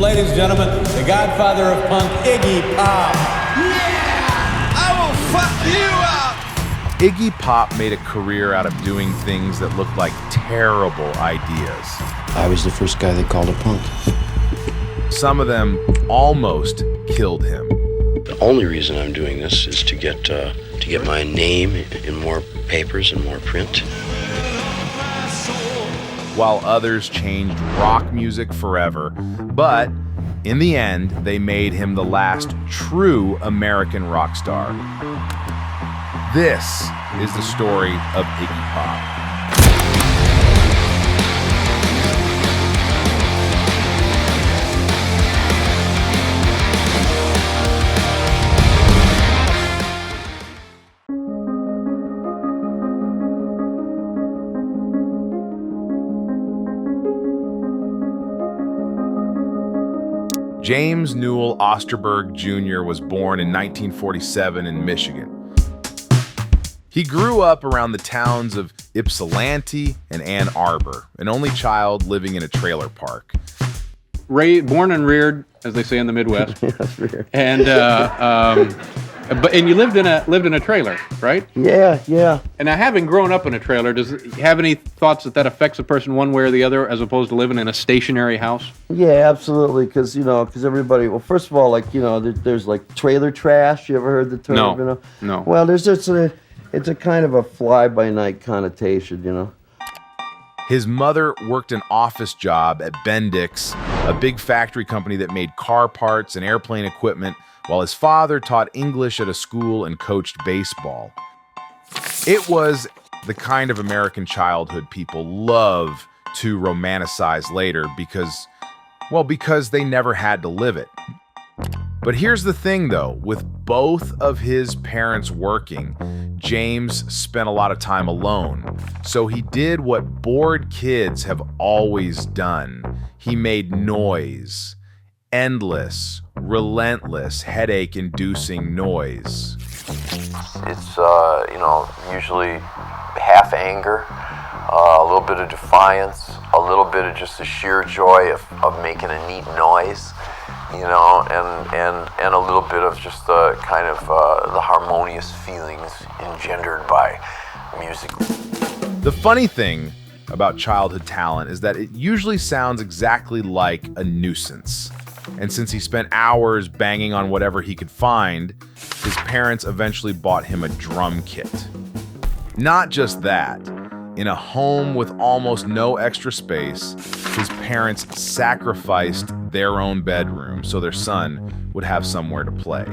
Ladies and gentlemen, the godfather of punk, Iggy Pop. Yeah! I will fuck you up! Iggy Pop made a career out of doing things that looked like terrible ideas. I was the first guy they called a punk. Some of them almost killed him. The only reason I'm doing this is to get my name in more papers and more print. While others changed rock music forever. But in the end, they made him the last true American rock star. This is the story of Iggy Pop. James Newell Osterberg Jr. was born in 1947 in Michigan. He grew up around the towns of Ypsilanti and Ann Arbor, an only child living in a trailer park. Born and reared, as they say in the Midwest, and you lived in a trailer, right? Yeah. And now, having grown up in a trailer, does it have any thoughts that affects a person one way or the other, as opposed to living in a stationary house? Yeah, absolutely. Because everybody. Well, first of all, there's like trailer trash. You ever heard the term? No. No. Well, it's a kind of a fly-by-night connotation. His mother worked an office job at Bendix, a big factory company that made car parts and airplane equipment, while his father taught English at a school and coached baseball. It was the kind of American childhood people love to romanticize later because they never had to live it. But here's the thing, though. With both of his parents working, James spent a lot of time alone. So he did what bored kids have always done. He made noise. Endless, relentless, headache-inducing noise. It's, usually half anger, a little bit of defiance, a little bit of just the sheer joy of making a neat noise, and a little bit of just the kind of the harmonious feelings engendered by music. The funny thing about childhood talent is that it usually sounds exactly like a nuisance. And since he spent hours banging on whatever he could find, his parents eventually bought him a drum kit. Not just that, in a home with almost no extra space, his parents sacrificed their own bedroom so their son would have somewhere to play.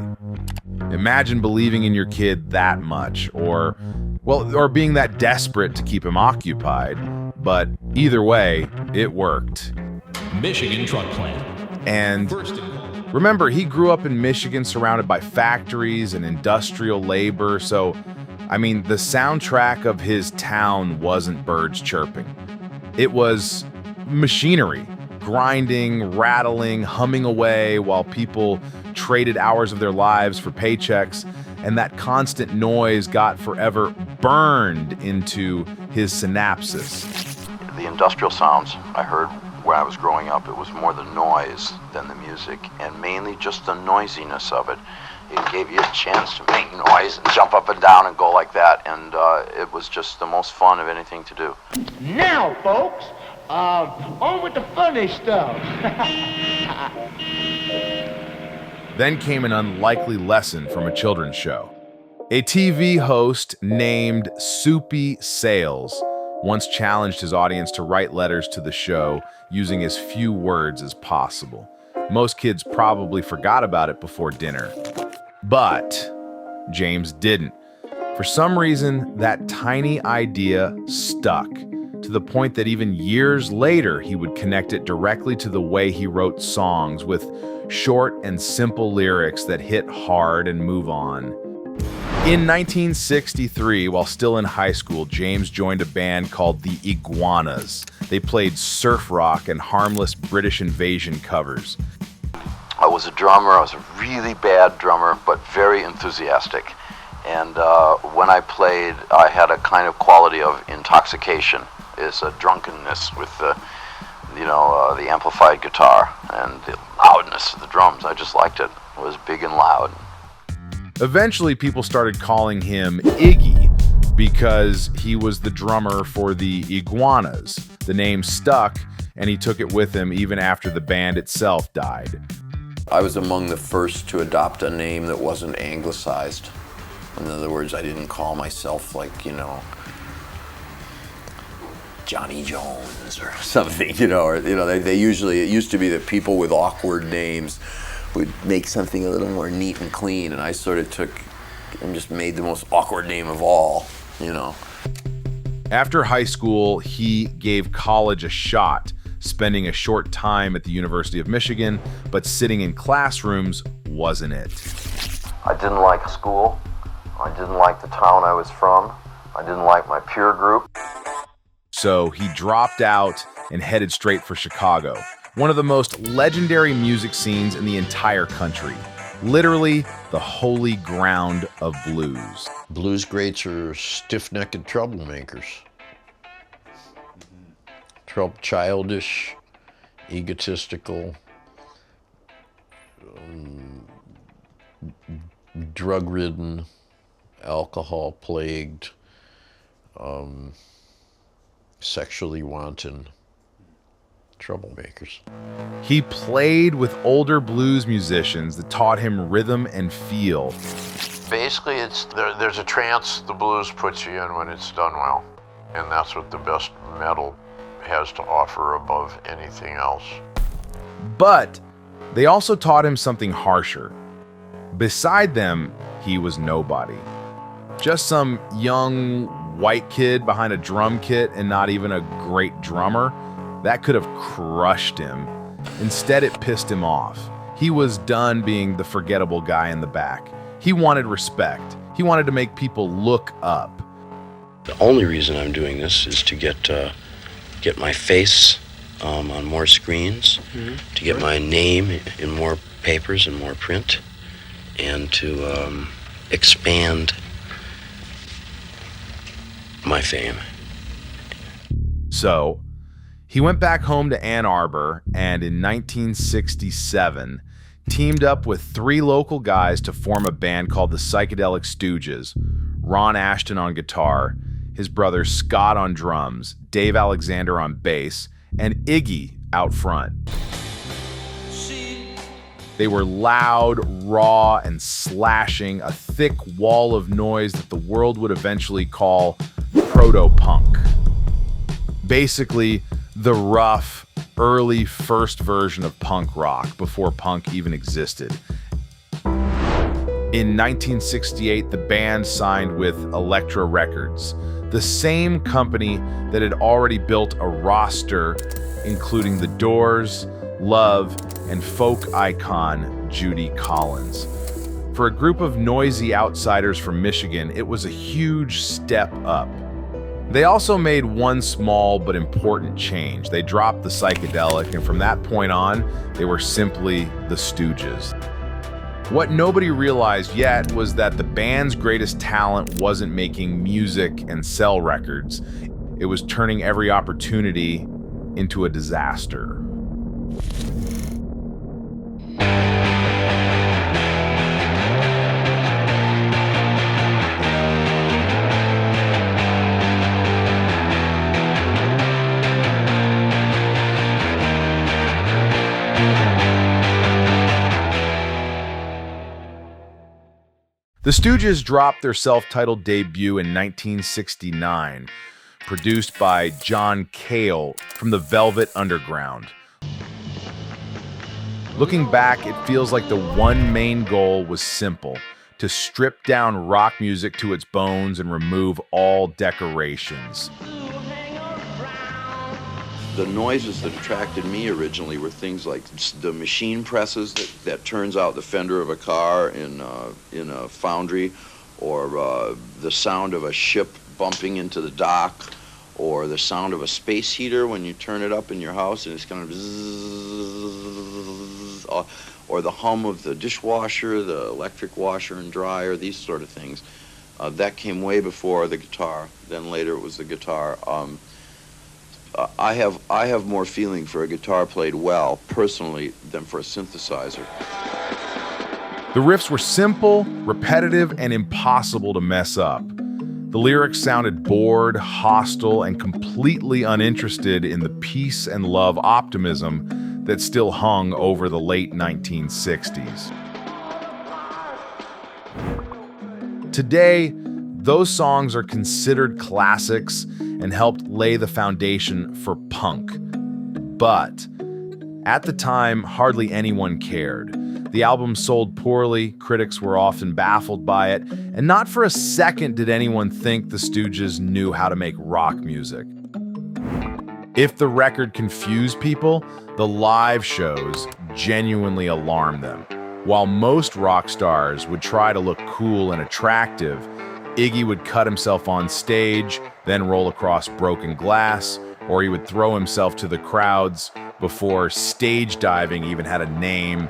Imagine believing in your kid that much, or being that desperate to keep him occupied. But either way, it worked. Michigan truck plant. And remember, he grew up in Michigan surrounded by factories and industrial labor, so, the soundtrack of his town wasn't birds chirping. It was machinery, grinding, rattling, humming away while people traded hours of their lives for paychecks, and that constant noise got forever burned into his synapses. The industrial sounds I heard when I was growing up, it was more the noise than the music, and mainly just the noisiness of it. It gave you a chance to make noise and jump up and down and go like that, and it was just the most fun of anything to do. Now, folks, on with the funny stuff. Then came an unlikely lesson from a children's show. A TV host named Soupy Sales once challenged his audience to write letters to the show using as few words as possible. Most kids probably forgot about it before dinner. But James didn't. For some reason, that tiny idea stuck, to the point that even years later, he would connect it directly to the way he wrote songs with short and simple lyrics that hit hard and move on. In 1963, while still in high school, James joined a band called the Iguanas. They played surf rock and harmless British invasion covers. I was a drummer. I was a really bad drummer, but very enthusiastic. And when I played, I had a kind of quality of intoxication. It's a drunkenness with the amplified guitar and the loudness of the drums. I just liked it. It was big and loud. Eventually, people started calling him Iggy because he was the drummer for the Iguanas. The name stuck, and he took it with him even after the band itself died. I was among the first to adopt a name that wasn't anglicized. In other words, I didn't call myself Johnny Jones or something, it used to be that people with awkward names would make something a little more neat and clean, and I sort of took and just made the most awkward name of all, After high school, he gave college a shot, spending a short time at the University of Michigan, but sitting in classrooms wasn't it. I didn't like school. I didn't like the town I was from. I didn't like my peer group. So he dropped out and headed straight for Chicago, one of the most legendary music scenes in the entire country. Literally the holy ground of blues. Blues greats are stiff-necked troublemakers. Childish, egotistical, drug-ridden, alcohol-plagued, sexually wanton troublemakers. He played with older blues musicians that taught him rhythm and feel. Basically, there's a trance the blues puts you in when it's done well, and that's what the best metal has to offer above anything else. But they also taught him something harsher. Beside them, he was nobody. Just some young white kid behind a drum kit and not even a great drummer. That could have crushed him. Instead, it pissed him off. He was done being the forgettable guy in the back. He wanted respect. He wanted to make people look up. The only reason I'm doing this is to get my face on more screens, to get my name in more papers and more print, and to expand my fame. So, he went back home to Ann Arbor and in 1967 teamed up with 3 local guys to form a band called the Psychedelic Stooges. Ron Ashton on guitar, his brother Scott on drums, Dave Alexander on bass, and Iggy out front. They were loud, raw, and slashing, a thick wall of noise that the world would eventually call proto-punk. Basically, the rough, early first version of punk rock before punk even existed. In 1968, the band signed with Elektra Records, the same company that had already built a roster including The Doors, Love, and folk icon Judy Collins. For a group of noisy outsiders from Michigan, it was a huge step up. They also made one small but important change. They dropped the psychedelic, and from that point on, they were simply the Stooges. What nobody realized yet was that the band's greatest talent wasn't making music and sell records. It was turning every opportunity into a disaster. The Stooges dropped their self-titled debut in 1969, produced by John Cale from the Velvet Underground. Looking back, it feels like the one main goal was simple: to strip down rock music to its bones and remove all decorations. The noises that attracted me originally were things like the machine presses that turns out the fender of a car in a foundry, or the sound of a ship bumping into the dock, or the sound of a space heater when you turn it up in your house and it's kind of bzzz, or the hum of the dishwasher, the electric washer and dryer, these sort of things. That came way before the guitar. Then later it was the guitar. I have more feeling for a guitar played well, personally, than for a synthesizer. The riffs were simple, repetitive, and impossible to mess up. The lyrics sounded bored, hostile, and completely uninterested in the peace and love optimism that still hung over the late 1960s. Today, those songs are considered classics and helped lay the foundation for punk. But at the time, hardly anyone cared. The album sold poorly, critics were often baffled by it, and not for a second did anyone think the Stooges knew how to make rock music. If the record confused people, the live shows genuinely alarmed them. While most rock stars would try to look cool and attractive, Iggy would cut himself on stage, then roll across broken glass, or he would throw himself to the crowds before stage diving even had a name.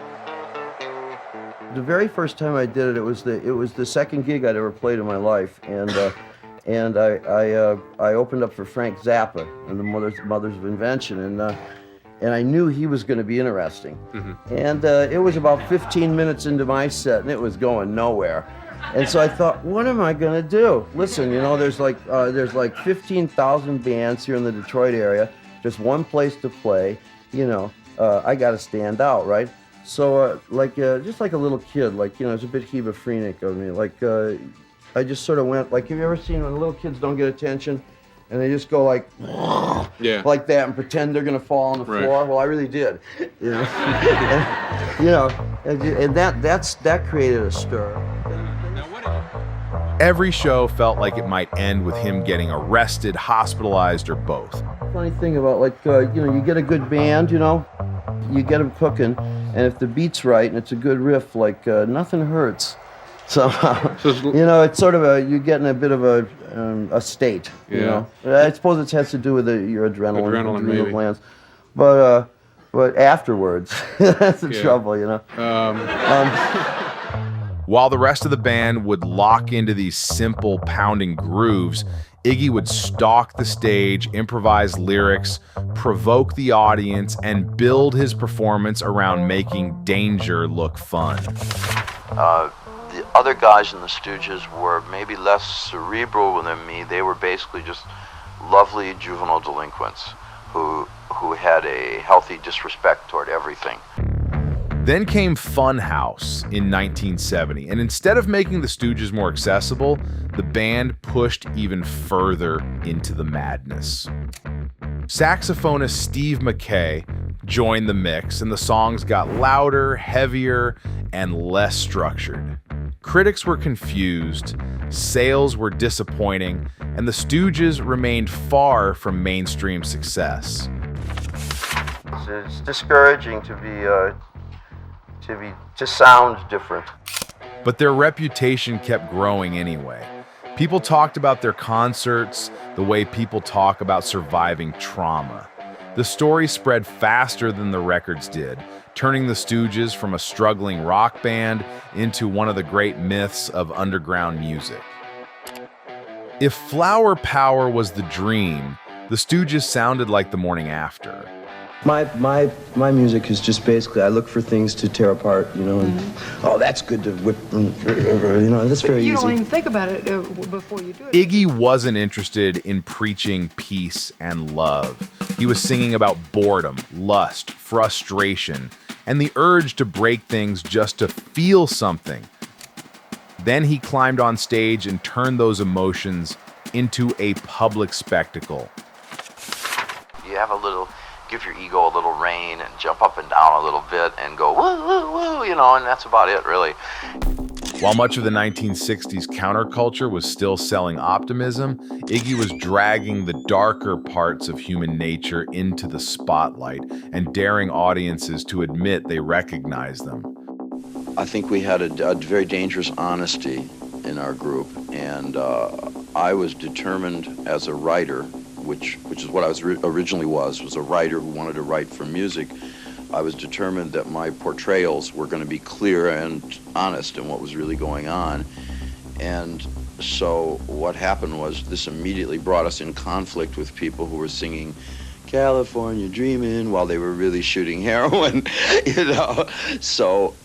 The very first time I did it, it was the second gig I'd ever played in my life, and I opened up for Frank Zappa and the Mothers of Invention, and I knew he was going to be interesting. Mm-hmm. And it was about 15 minutes into my set, and it was going nowhere. And so I thought, what am I going to do? Listen, there's like 15,000 bands here in the Detroit area, just one place to play. I got to stand out, right? So, just like a little kid, it's a bit hebephrenic of me. I just sort of went, have you ever seen when little kids don't get attention and they just go like that and pretend they're going to fall on the floor? Well, I really did, and that created a stir. Every show felt like it might end with him getting arrested, hospitalized, or both. Funny thing about you get a good band, you get them cooking, and if the beat's right and it's a good riff, nothing hurts. So, it's sort of you get in a bit of a state, I suppose it has to do with your adrenaline glands. But afterwards, that's the trouble, While the rest of the band would lock into these simple pounding grooves, Iggy would stalk the stage, improvise lyrics, provoke the audience, and build his performance around making danger look fun. The other guys in the Stooges were maybe less cerebral than me. They were basically just lovely juvenile delinquents who had a healthy disrespect toward everything. Then came Funhouse in 1970, and instead of making the Stooges more accessible, the band pushed even further into the madness. Saxophonist Steve McKay joined the mix, and the songs got louder, heavier, and less structured. Critics were confused, sales were disappointing, and the Stooges remained far from mainstream success. It's discouraging to sound different. But their reputation kept growing anyway. People talked about their concerts the way people talk about surviving trauma. The story spread faster than the records did, turning the Stooges from a struggling rock band into one of the great myths of underground music. If flower power was the dream, the Stooges sounded like the Morning After. My music is just basically, I look for things to tear apart, and that's good to whip, that's very easy. You don't even think about it before you do it. Iggy wasn't interested in preaching peace and love. He was singing about boredom, lust, frustration, and the urge to break things just to feel something. Then he climbed on stage and turned those emotions into a public spectacle. You have give your ego a little rein and jump up and down a little bit and go woo, woo, woo, and that's about it, really. While much of the 1960s counterculture was still selling optimism, Iggy was dragging the darker parts of human nature into the spotlight and daring audiences to admit they recognized them. I think we had a very dangerous honesty in our group, and I was determined as a writer, which is what I was originally was a writer who wanted to write for music. I was determined that my portrayals were going to be clear and honest in what was really going on. And so what happened was this immediately brought us in conflict with people who were singing California dreaming, while they were really shooting heroin, you know. So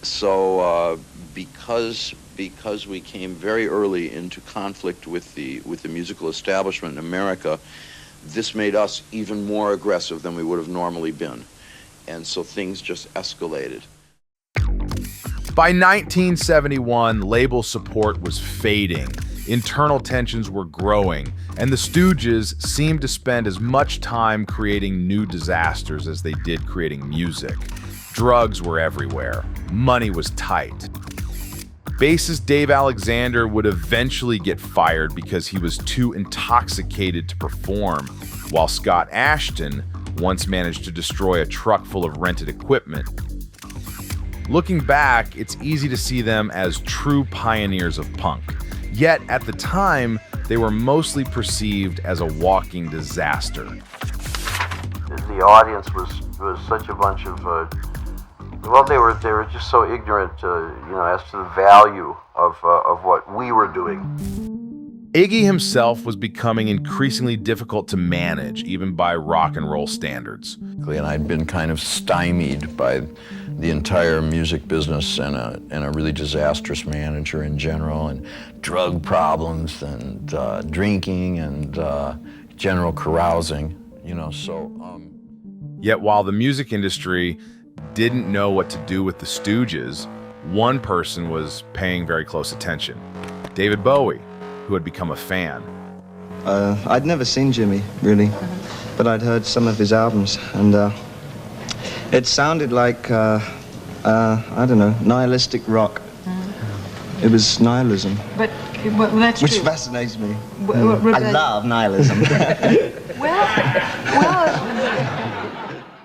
because we came very early into conflict with the musical establishment in America, this made us even more aggressive than we would have normally been. And so things just escalated. By 1971, label support was fading, internal tensions were growing, and the Stooges seemed to spend as much time creating new disasters as they did creating music. Drugs were everywhere. Money was tight. Bassist Dave Alexander would eventually get fired because he was too intoxicated to perform, while Scott Ashton once managed to destroy a truck full of rented equipment. Looking back, it's easy to see them as true pioneers of punk. Yet, at the time, they were mostly perceived as a walking disaster. The audience was such a bunch of, they were just so ignorant, as to the value of what we were doing. Iggy himself was becoming increasingly difficult to manage, even by rock and roll standards. And I'd been kind of stymied by the entire music business and a really disastrous manager in general, and drug problems and drinking and general carousing, Yet while the music industry didn't know what to do with the Stooges, one person was paying very close attention: David Bowie, who had become a fan. I'd never seen Jimmy, really, but I'd heard some of his albums, and it sounded like, nihilistic rock. It was nihilism. But that's Which true. fascinates me. I love nihilism.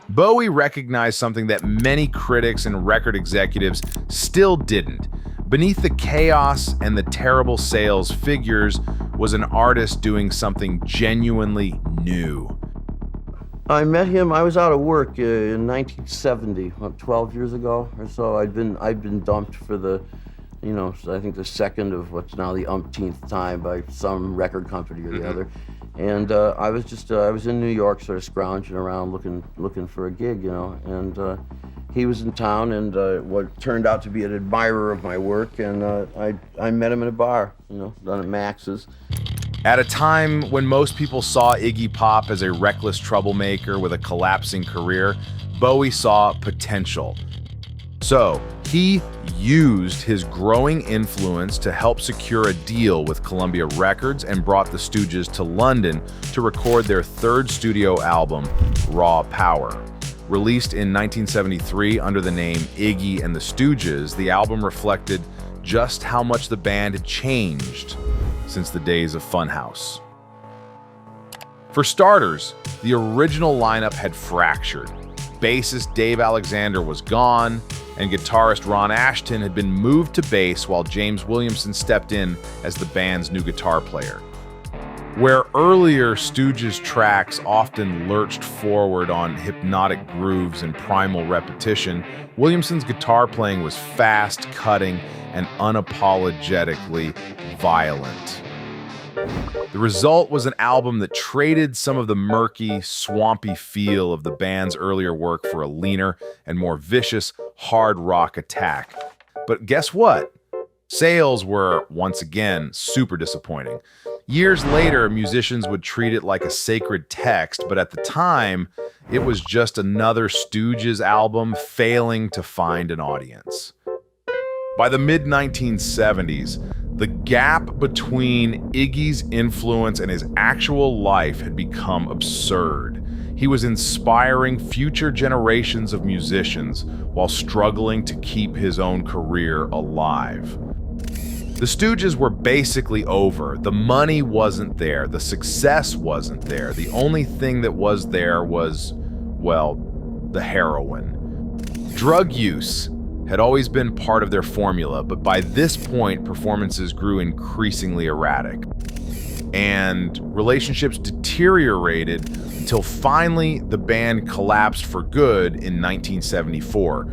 Bowie recognized something that many critics and record executives still didn't. Beneath the chaos and the terrible sales figures was an artist doing something genuinely new. I met him, I was out of work in 1970, 12 years ago or so. I'd been dumped for I think the second of what's now the umpteenth time by some record company or the other. And I was in New York, sort of scrounging around looking for a gig, and he was in town, and what turned out to be an admirer of my work, and I met him in a bar, down at Max's. At a time when most people saw Iggy Pop as a reckless troublemaker with a collapsing career, Bowie saw potential. So he used his growing influence to help secure a deal with Columbia Records and brought the Stooges to London to record their third studio album, Raw Power. Released in 1973 under the name Iggy and the Stooges, the album reflected just how much the band had changed since the days of Funhouse. For starters, the original lineup had fractured. Bassist Dave Alexander was gone, and guitarist Ron Ashton had been moved to bass while James Williamson stepped in as the band's new guitar player. Where earlier Stooges tracks often lurched forward on hypnotic grooves and primal repetition, Williamson's guitar playing was fast, cutting, and unapologetically violent. The result was an album that traded some of the murky, swampy feel of the band's earlier work for a leaner and more vicious, hard rock attack. But guess what? Sales were, once again, super disappointing. Years later, musicians would treat it like a sacred text, but at the time, it was just another Stooges album failing to find an audience. By the mid-1970s, the gap between Iggy's influence and his actual life had become absurd. He was inspiring future generations of musicians while struggling to keep his own career alive. The Stooges were basically over. The money wasn't there. The success wasn't there. The only thing that was there was, the heroin. Drug use had always been part of their formula, but by this point, performances grew increasingly erratic. And relationships deteriorated until finally the band collapsed for good in 1974,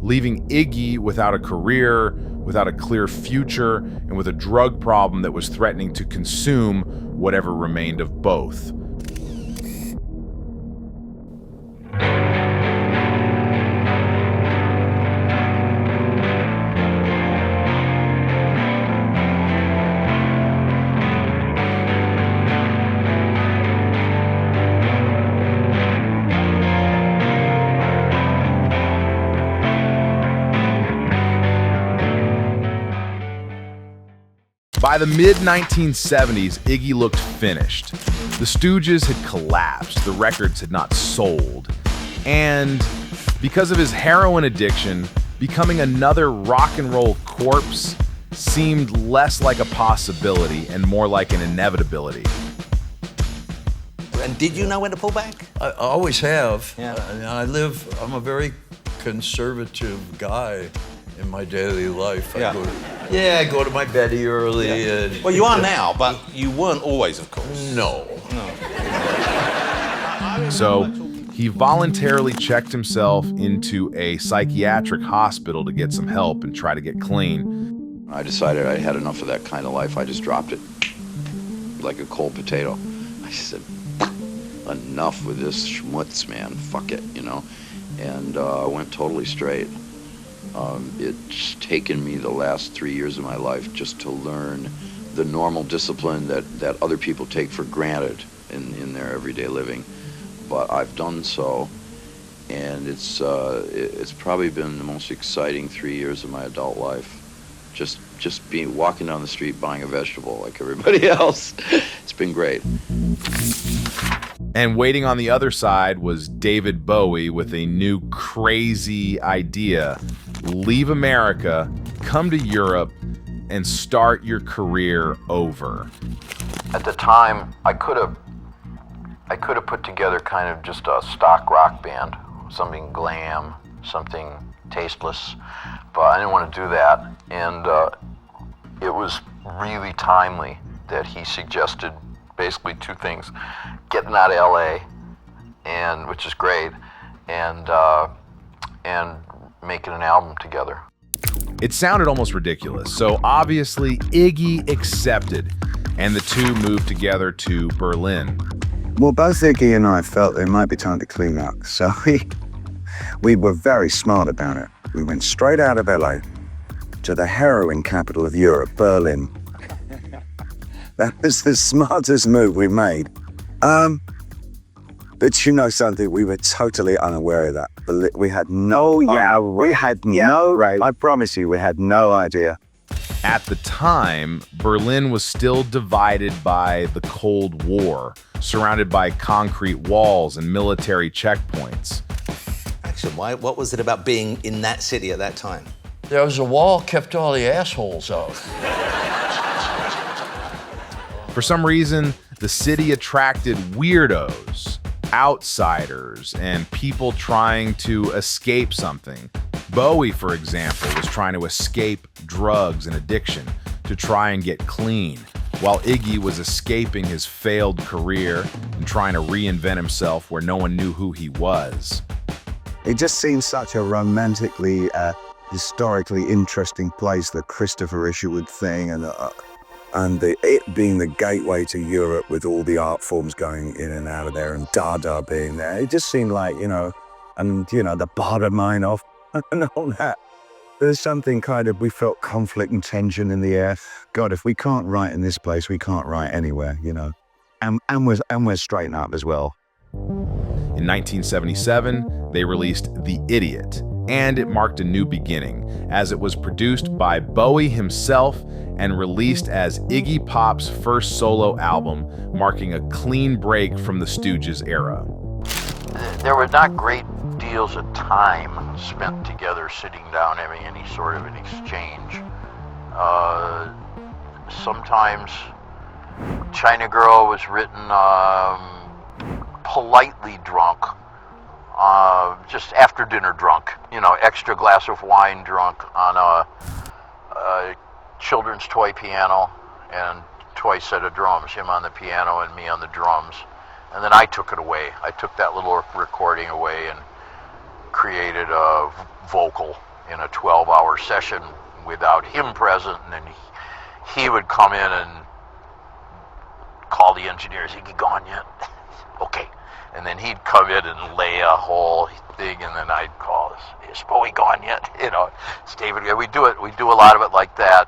leaving Iggy without a career, without a clear future, and with a drug problem that was threatening to consume whatever remained of both. By the mid-1970s, Iggy looked finished. The Stooges had collapsed, the records had not sold, and because of his heroin addiction, becoming another rock and roll corpse seemed less like a possibility and more like an inevitability. And did you know when to pull back? I always have. Yeah. I'm a very conservative guy in my daily life. Yeah. I go to my bed early. And, Well, you are now, but you weren't always, of course. No. So he voluntarily checked himself into a psychiatric hospital to get some help and try to get clean. I decided I had enough of that kind of life. I just dropped it like a cold potato. I said, enough with this schmutz, man. Fuck it, you know? And I went totally straight. It's taken me the last 3 years of my life just to learn the normal discipline that other people take for granted in their everyday living. But I've done so, and it's probably been the most exciting 3 years of my adult life. Just walking down the street buying a vegetable like everybody else. It's been great. And waiting on the other side was David Bowie with a new crazy idea. Leave America, come to Europe, and start your career over. At the time, I could have put together kind of just a stock rock band, something glam, something tasteless, but I didn't want to do that. And it was really timely that he suggested basically two things: getting out of LA, and which is great, and making an album together. It sounded almost ridiculous, so obviously Iggy accepted, and the two moved together to Berlin. Well, both Iggy and I felt it might be time to clean up, so we were very smart about it. We went straight out of LA to the heroin capital of Europe, Berlin. That was the smartest move we made. But you know something, we were totally unaware of that. We had no, I promise you, we had no idea. At the time, Berlin was still divided by the Cold War, surrounded by concrete walls and military checkpoints. Actually, what was it about being in that city at that time? There was a wall kept all the assholes out. For some reason, the city attracted weirdos, outsiders, and people trying to escape something. Bowie, for example, was trying to escape drugs and addiction to try and get clean, while Iggy was escaping his failed career and trying to reinvent himself where no one knew who he was. It just seemed such a romantically, historically interesting place, the Christopher Isherwood thing, and it being the gateway to Europe with all the art forms going in and out of there, and Dada being there. It just seemed like, the Baader-Meinhof and all that. There's something kind of, we felt conflict and tension in the air. God, if we can't write in this place, we can't write anywhere, And we're straighten up as well. In 1977, they released The Idiot, and it marked a new beginning, as it was produced by Bowie himself and released as Iggy Pop's first solo album, marking a clean break from the Stooges era. There were not great deals of time spent together, sitting down, having any sort of an exchange. Sometimes China Girl was written politely drunk, just after dinner drunk, extra glass of wine drunk on a children's toy piano and toy set of drums, him on the piano and me on the drums. And then I took it away. I took that little recording away and created a vocal in a 12-hour session without him present. And then he would come in and call the engineers, "Is he gone yet?" Okay. And then he'd come in and lay a whole thing, and then I'd call, "Is Bowie gone yet?" It's David. We do a lot of it like that,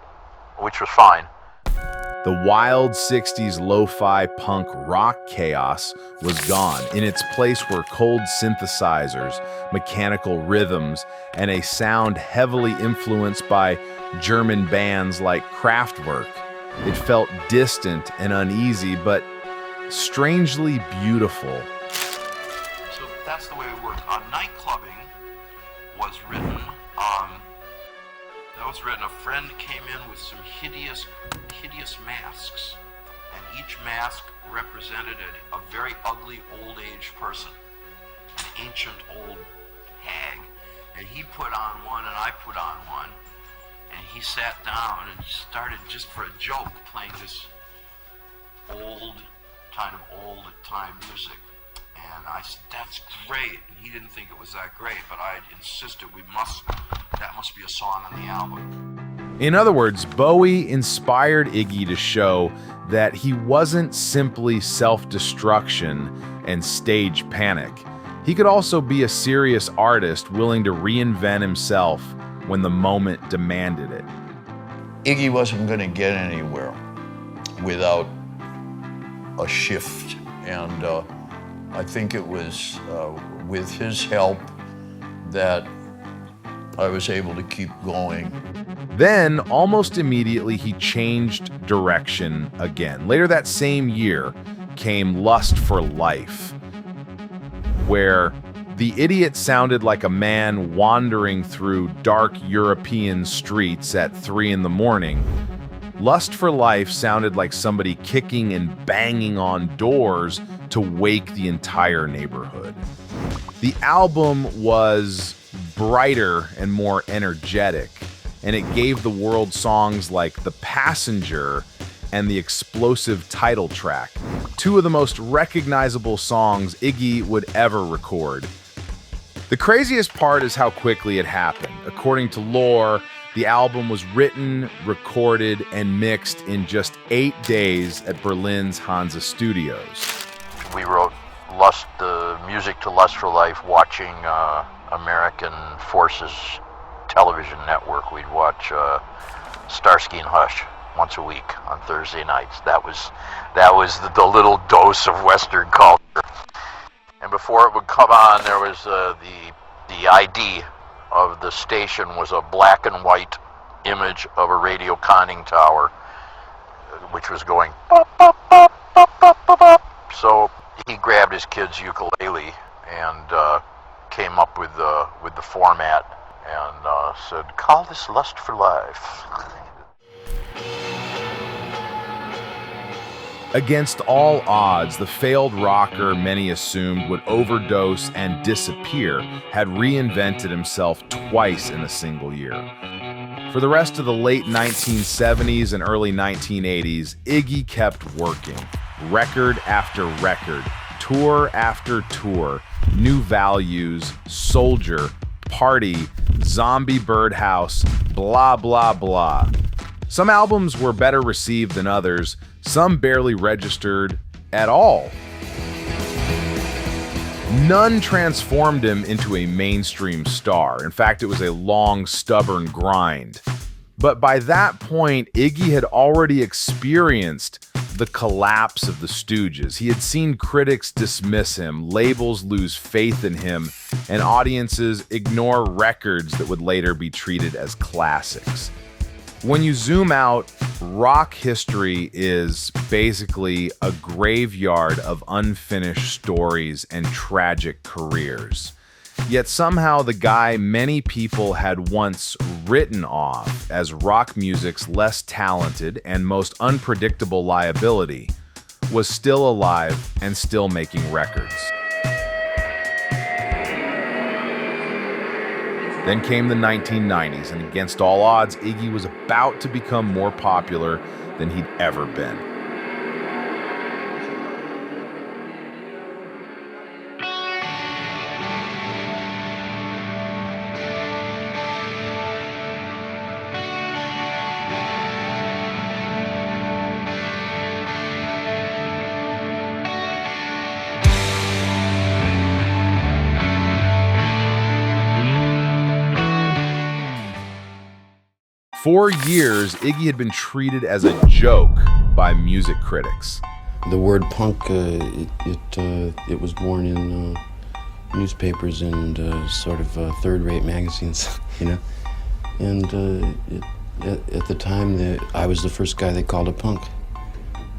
which was fine. The wild 60s lo-fi punk rock chaos was gone. In its place were cold synthesizers, mechanical rhythms, and a sound heavily influenced by German bands like Kraftwerk. It felt distant and uneasy, but strangely beautiful. So that's the way it worked. Night clubbing was written. A friend came in with some hideous masks, and each mask represented a very ugly old-age person, an ancient old hag. And he put on one, and I put on one, and he sat down and started, just for a joke, playing this old-time music. And I said, "That's great." And he didn't think it was that great, but I insisted that must be a song on the album. In other words, Bowie inspired Iggy to show that he wasn't simply self-destruction and stage panic. He could also be a serious artist willing to reinvent himself when the moment demanded it. Iggy wasn't going to get anywhere without a shift, and I think it was with his help that I was able to keep going. Then, almost immediately, he changed direction again. Later that same year came Lust for Life, where the idiot sounded like a man wandering through dark European streets at 3 a.m. Lust for Life sounded like somebody kicking and banging on doors to wake the entire neighborhood. The album was brighter and more energetic, and it gave the world songs like The Passenger and the explosive title track, two of the most recognizable songs Iggy would ever record. The craziest part is how quickly it happened. According to lore, the album was written, recorded, and mixed in just 8 days at Berlin's Hansa Studios. We wrote the music to Lust for Life watching American Forces television network. We'd watch Starsky and Hutch once a week on Thursday nights. That was the little dose of Western culture. And before it would come on, there was the ID of the station was a black and white image of a radio conning tower, which was going bop, bop, bop, bop, bop, bop, bop. So he grabbed his kid's ukulele and came up with the format and said, "Call this Lust for Life." Against all odds, the failed rocker many assumed would overdose and disappear had reinvented himself twice in a single year. For the rest of the late 1970s and early 1980s, Iggy kept working. Record after record, tour after tour, New Values, Soldier, Party, Zombie Birdhouse, blah, blah, blah. Some albums were better received than others, some barely registered at all. None transformed him into a mainstream star. In fact, it was a long, stubborn grind. But by that point, Iggy had already experienced the collapse of the Stooges. He had seen critics dismiss him, labels lose faith in him, and audiences ignore records that would later be treated as classics. When you zoom out, rock history is basically a graveyard of unfinished stories and tragic careers. Yet somehow the guy many people had once written off as rock music's less talented and most unpredictable liability was still alive and still making records. Then came the 1990s, and against all odds, Iggy was about to become more popular than he'd ever been. For years, Iggy had been treated as a joke by music critics. The word punk, it was born in newspapers and sort of third-rate magazines, you know, and At the time, I was the first guy they called a punk.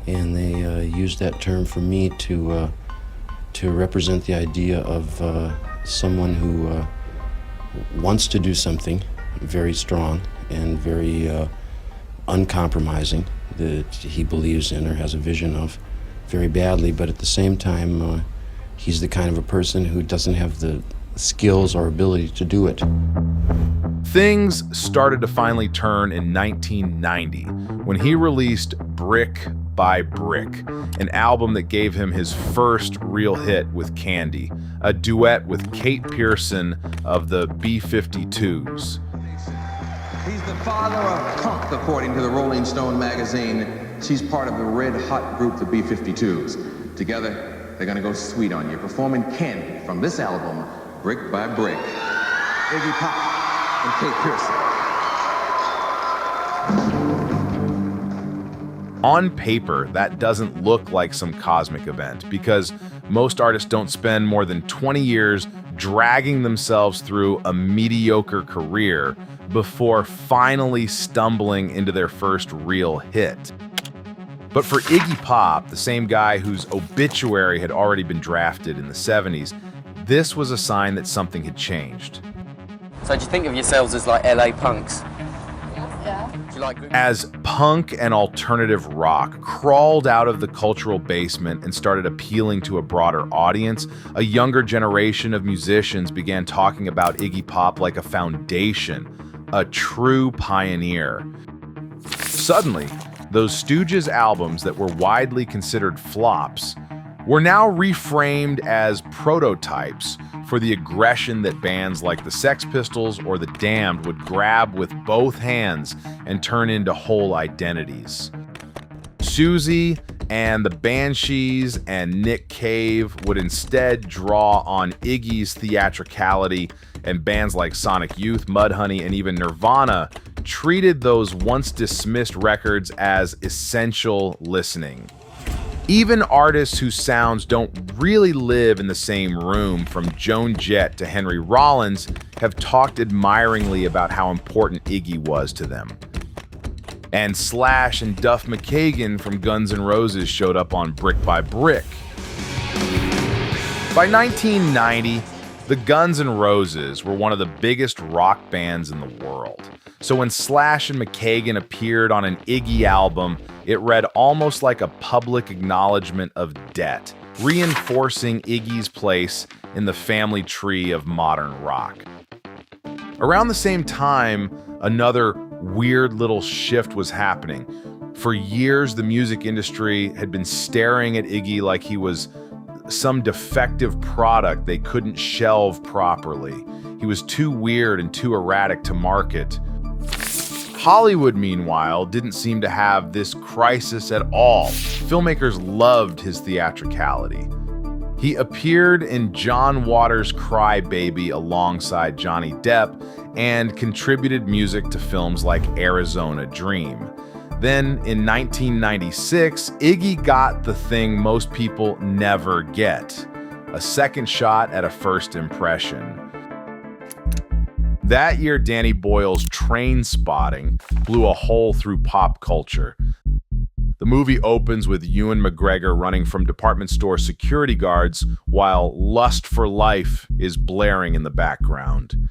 And they used that term for me to represent the idea of someone who wants to do something very strong and very uncompromising that he believes in or has a vision of very badly, but at the same time, he's the kind of a person who doesn't have the skills or ability to do it. Things started to finally turn in 1990 when he released Brick by Brick, an album that gave him his first real hit with Candy, a duet with Kate Pearson of the B-52s. He's the father of punk, according to the Rolling Stone magazine. She's part of the red hot group, the B-52s. Together, they're gonna go sweet on you, performing Candy from this album, Brick by Brick. Iggy Pop and Kate Pearson. On paper, that doesn't look like some cosmic event because most artists don't spend more than 20 years dragging themselves through a mediocre career before finally stumbling into their first real hit. But for Iggy Pop, the same guy whose obituary had already been drafted in the 70s, this was a sign that something had changed. So do you think of yourselves as like LA punks? As punk and alternative rock crawled out of the cultural basement and started appealing to a broader audience, a younger generation of musicians began talking about Iggy Pop like a foundation, a true pioneer. Suddenly, those Stooges albums that were widely considered flops were now reframed as prototypes for the aggression that bands like the Sex Pistols or the Damned would grab with both hands and turn into whole identities. Susie and the Banshees and Nick Cave would instead draw on Iggy's theatricality, and bands like Sonic Youth, Mudhoney, and even Nirvana treated those once dismissed records as essential listening. Even artists whose sounds don't really live in the same room, from Joan Jett to Henry Rollins, have talked admiringly about how important Iggy was to them. And Slash and Duff McKagan from Guns N' Roses showed up on Brick by Brick. By 1990, the Guns N' Roses were one of the biggest rock bands in the world. So when Slash and McKagan appeared on an Iggy album, it read almost like a public acknowledgement of debt, reinforcing Iggy's place in the family tree of modern rock. Around the same time, another weird little shift was happening. For years, the music industry had been staring at Iggy like he was some defective product they couldn't shelve properly. He was too weird and too erratic to market. Hollywood, meanwhile, didn't seem to have this crisis at all. Filmmakers loved his theatricality. He appeared in John Waters' Cry Baby alongside Johnny Depp and contributed music to films like Arizona Dream. Then, in 1996, Iggy got the thing most people never get: a second shot at a first impression. That year, Danny Boyle's Trainspotting blew a hole through pop culture. The movie opens with Ewan McGregor running from department store security guards while Lust for Life is blaring in the background.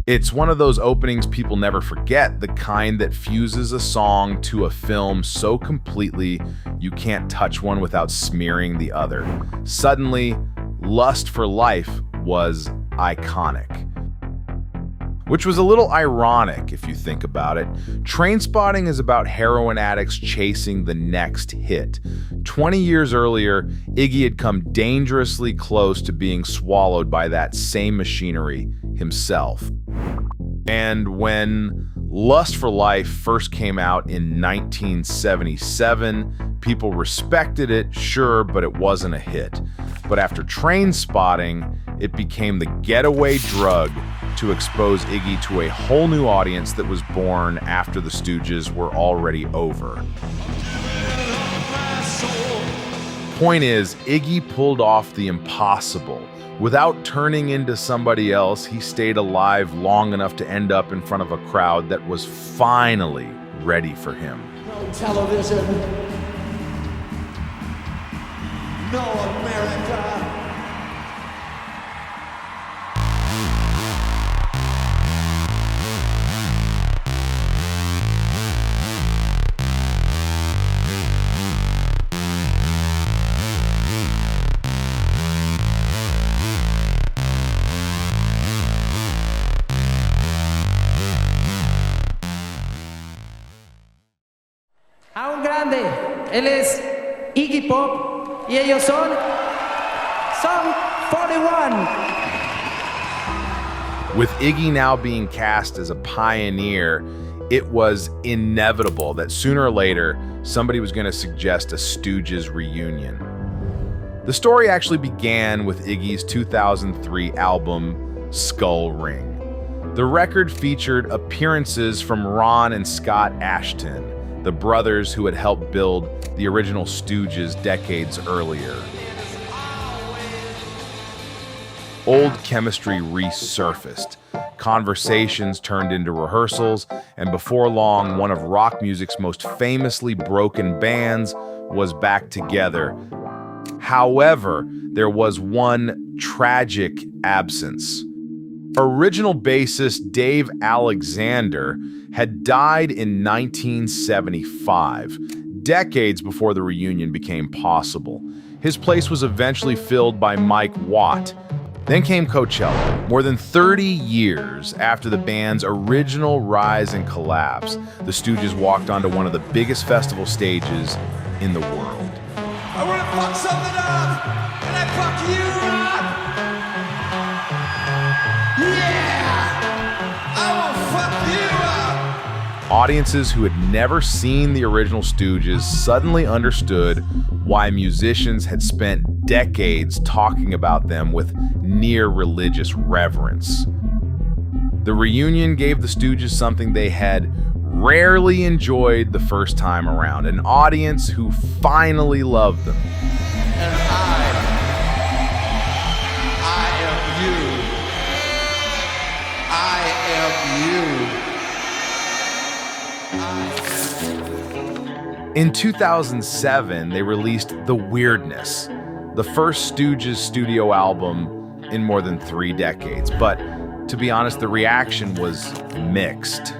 It's one of those openings people never forget, the kind that fuses a song to a film so completely you can't touch one without smearing the other. Suddenly, Lust for Life was iconic. Which was a little ironic if you think about it. Trainspotting is about heroin addicts chasing the next hit. 20 years earlier, Iggy had come dangerously close to being swallowed by that same machinery himself. And when Lust for Life first came out in 1977, people respected it, sure, but it wasn't a hit. But after Trainspotting, it became the getaway drug to expose Iggy to a whole new audience that was born after the Stooges were already over. Point is, Iggy pulled off the impossible. Without turning into somebody else, he stayed alive long enough to end up in front of a crowd that was finally ready for him. No television. No America. A un grande, él es Iggy Pop y ellos son 41. With Iggy now being cast as a pioneer, it was inevitable that sooner or later somebody was going to suggest a Stooges reunion. The story actually began with Iggy's 2003 album, Skull Ring. The record featured appearances from Ron and Scott Ashton, the brothers who had helped build the original Stooges decades earlier. Old chemistry resurfaced. Conversations turned into rehearsals, and before long, one of rock music's most famously broken bands was back together. However, there was one tragic absence. Original bassist Dave Alexander had died in 1975, decades before the reunion became possible. His place was eventually filled by Mike Watt. Then came Coachella. More than 30 years after the band's original rise and collapse, the Stooges walked onto one of the biggest festival stages in the world. I wanna fuck something up, and I fuck you up. Yeah, I will fuck you up. Audiences who had never seen the original Stooges suddenly understood why musicians had spent decades talking about them with near religious reverence. The reunion gave the Stooges something they had rarely enjoyed the first time around, an audience who finally loved them. And I am you. In 2007, they released The Weirdness, the first Stooges studio album in more than 3 decades. But to be honest, the reaction was mixed.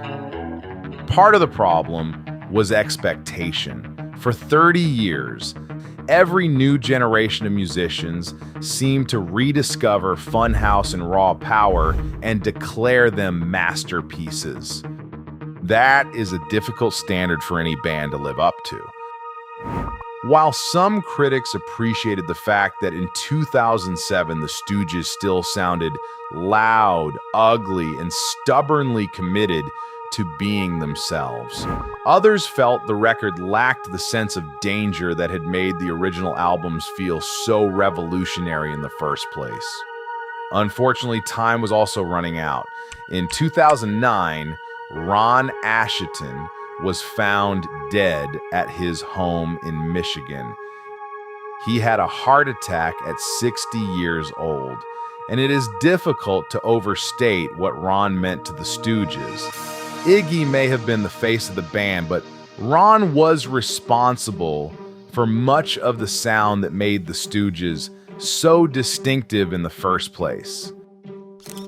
Part of the problem was expectation. For 30 years, every new generation of musicians seemed to rediscover Funhouse and Raw Power and declare them masterpieces. That is a difficult standard for any band to live up to. While some critics appreciated the fact that in 2007 the Stooges still sounded loud, ugly, and stubbornly committed to being themselves, others felt the record lacked the sense of danger that had made the original albums feel so revolutionary in the first place. Unfortunately, time was also running out. In 2009, Ron Asheton was found dead at his home in Michigan. He had a heart attack at 60 years old, and it is difficult to overstate what Ron meant to the Stooges. Iggy may have been the face of the band, but Ron was responsible for much of the sound that made the Stooges so distinctive in the first place.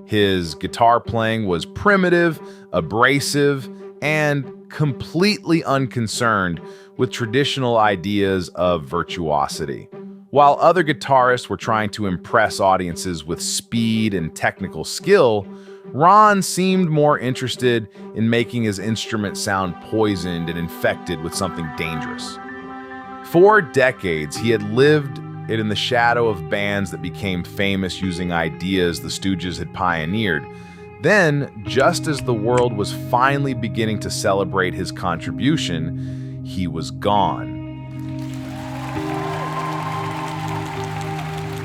His guitar playing was primitive, abrasive, and completely unconcerned with traditional ideas of virtuosity. While other guitarists were trying to impress audiences with speed and technical skill, Ron seemed more interested in making his instrument sound poisoned and infected with something dangerous. For decades, he had lived in the shadow of bands that became famous using ideas the Stooges had pioneered. Then, just as the world was finally beginning to celebrate his contribution, he was gone.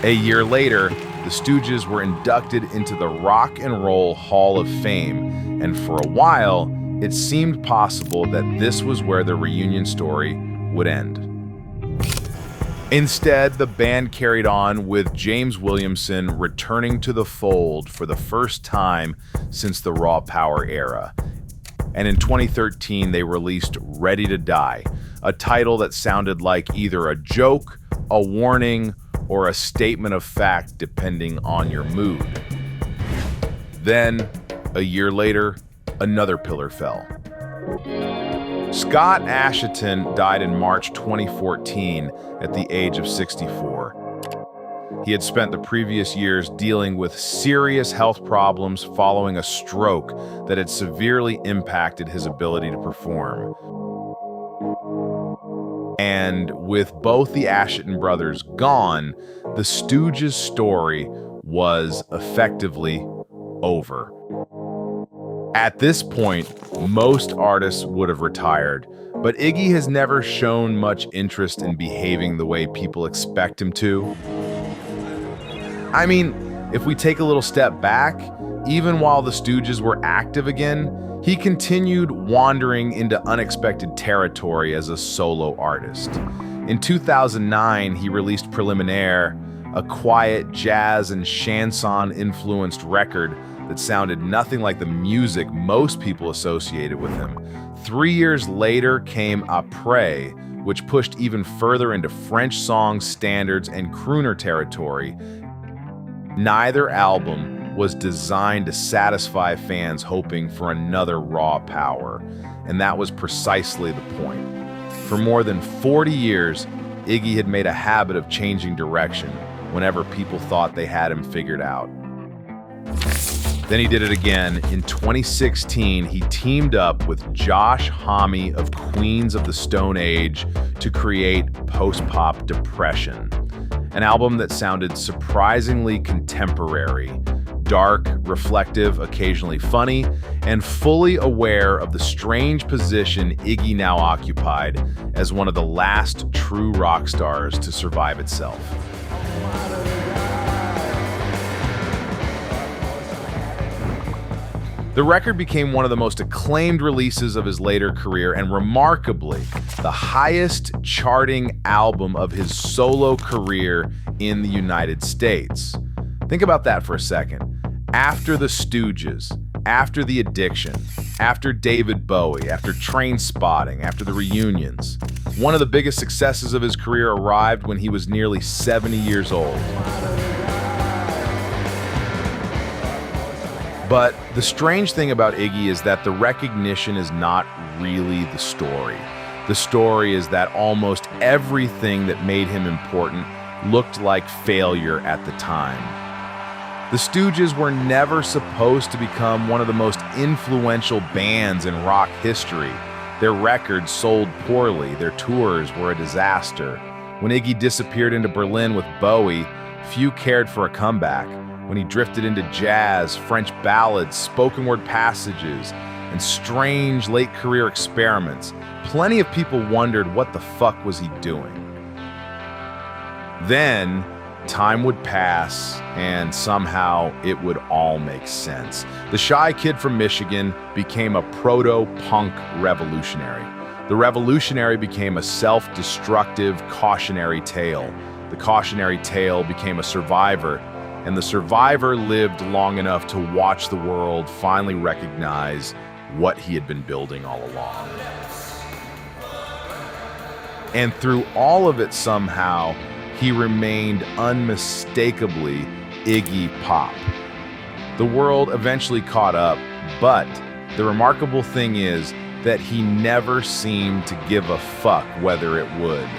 A year later, the Stooges were inducted into the Rock and Roll Hall of Fame, and for a while, it seemed possible that this was where the reunion story would end. Instead, the band carried on with James Williamson returning to the fold for the first time since the Raw Power era. And in 2013, they released Ready to Die, a title that sounded like either a joke, a warning, or a statement of fact depending on your mood. Then, a year later, another pillar fell. Scott Asheton died in March 2014 at the age of 64. He had spent the previous years dealing with serious health problems following a stroke that had severely impacted his ability to perform. And with both the Asheton brothers gone, the Stooges' story was effectively over. At this point, most artists would have retired, but Iggy has never shown much interest in behaving the way people expect him to. I mean, if we take a little step back, even while the Stooges were active again, he continued wandering into unexpected territory as a solo artist. In 2009, he released Preliminaire, a quiet jazz and chanson-influenced record that sounded nothing like the music most people associated with him. 3 years later came Après, which pushed even further into French song standards and crooner territory. Neither album was designed to satisfy fans hoping for another Raw Power, and that was precisely the point. For more than 40 years, Iggy had made a habit of changing direction whenever people thought they had him figured out. Then he did it again. In 2016, he teamed up with Josh Homme of Queens of the Stone Age to create Post-Pop Depression, an album that sounded surprisingly contemporary, dark, reflective, occasionally funny, and fully aware of the strange position Iggy now occupied as one of the last true rock stars to survive itself. The record became one of the most acclaimed releases of his later career and remarkably, the highest charting album of his solo career in the United States. Think about that for a second. After the Stooges, after The Addiction, after David Bowie, after Trainspotting, after the reunions, one of the biggest successes of his career arrived when he was nearly 70 years old. But the strange thing about Iggy is that the recognition is not really the story. The story is that almost everything that made him important looked like failure at the time. The Stooges were never supposed to become one of the most influential bands in rock history. Their records sold poorly, their tours were a disaster. When Iggy disappeared into Berlin with Bowie, few cared for a comeback. When he drifted into jazz, French ballads, spoken word passages, and strange late-career experiments, plenty of people wondered what the fuck was he doing. Then, time would pass, and somehow it would all make sense. The shy kid from Michigan became a proto-punk revolutionary. The revolutionary became a self-destructive cautionary tale. The cautionary tale became a survivor, and the survivor lived long enough to watch the world finally recognize what he had been building all along. And through all of it somehow, he remained unmistakably Iggy Pop. The world eventually caught up, but the remarkable thing is that he never seemed to give a fuck whether it would.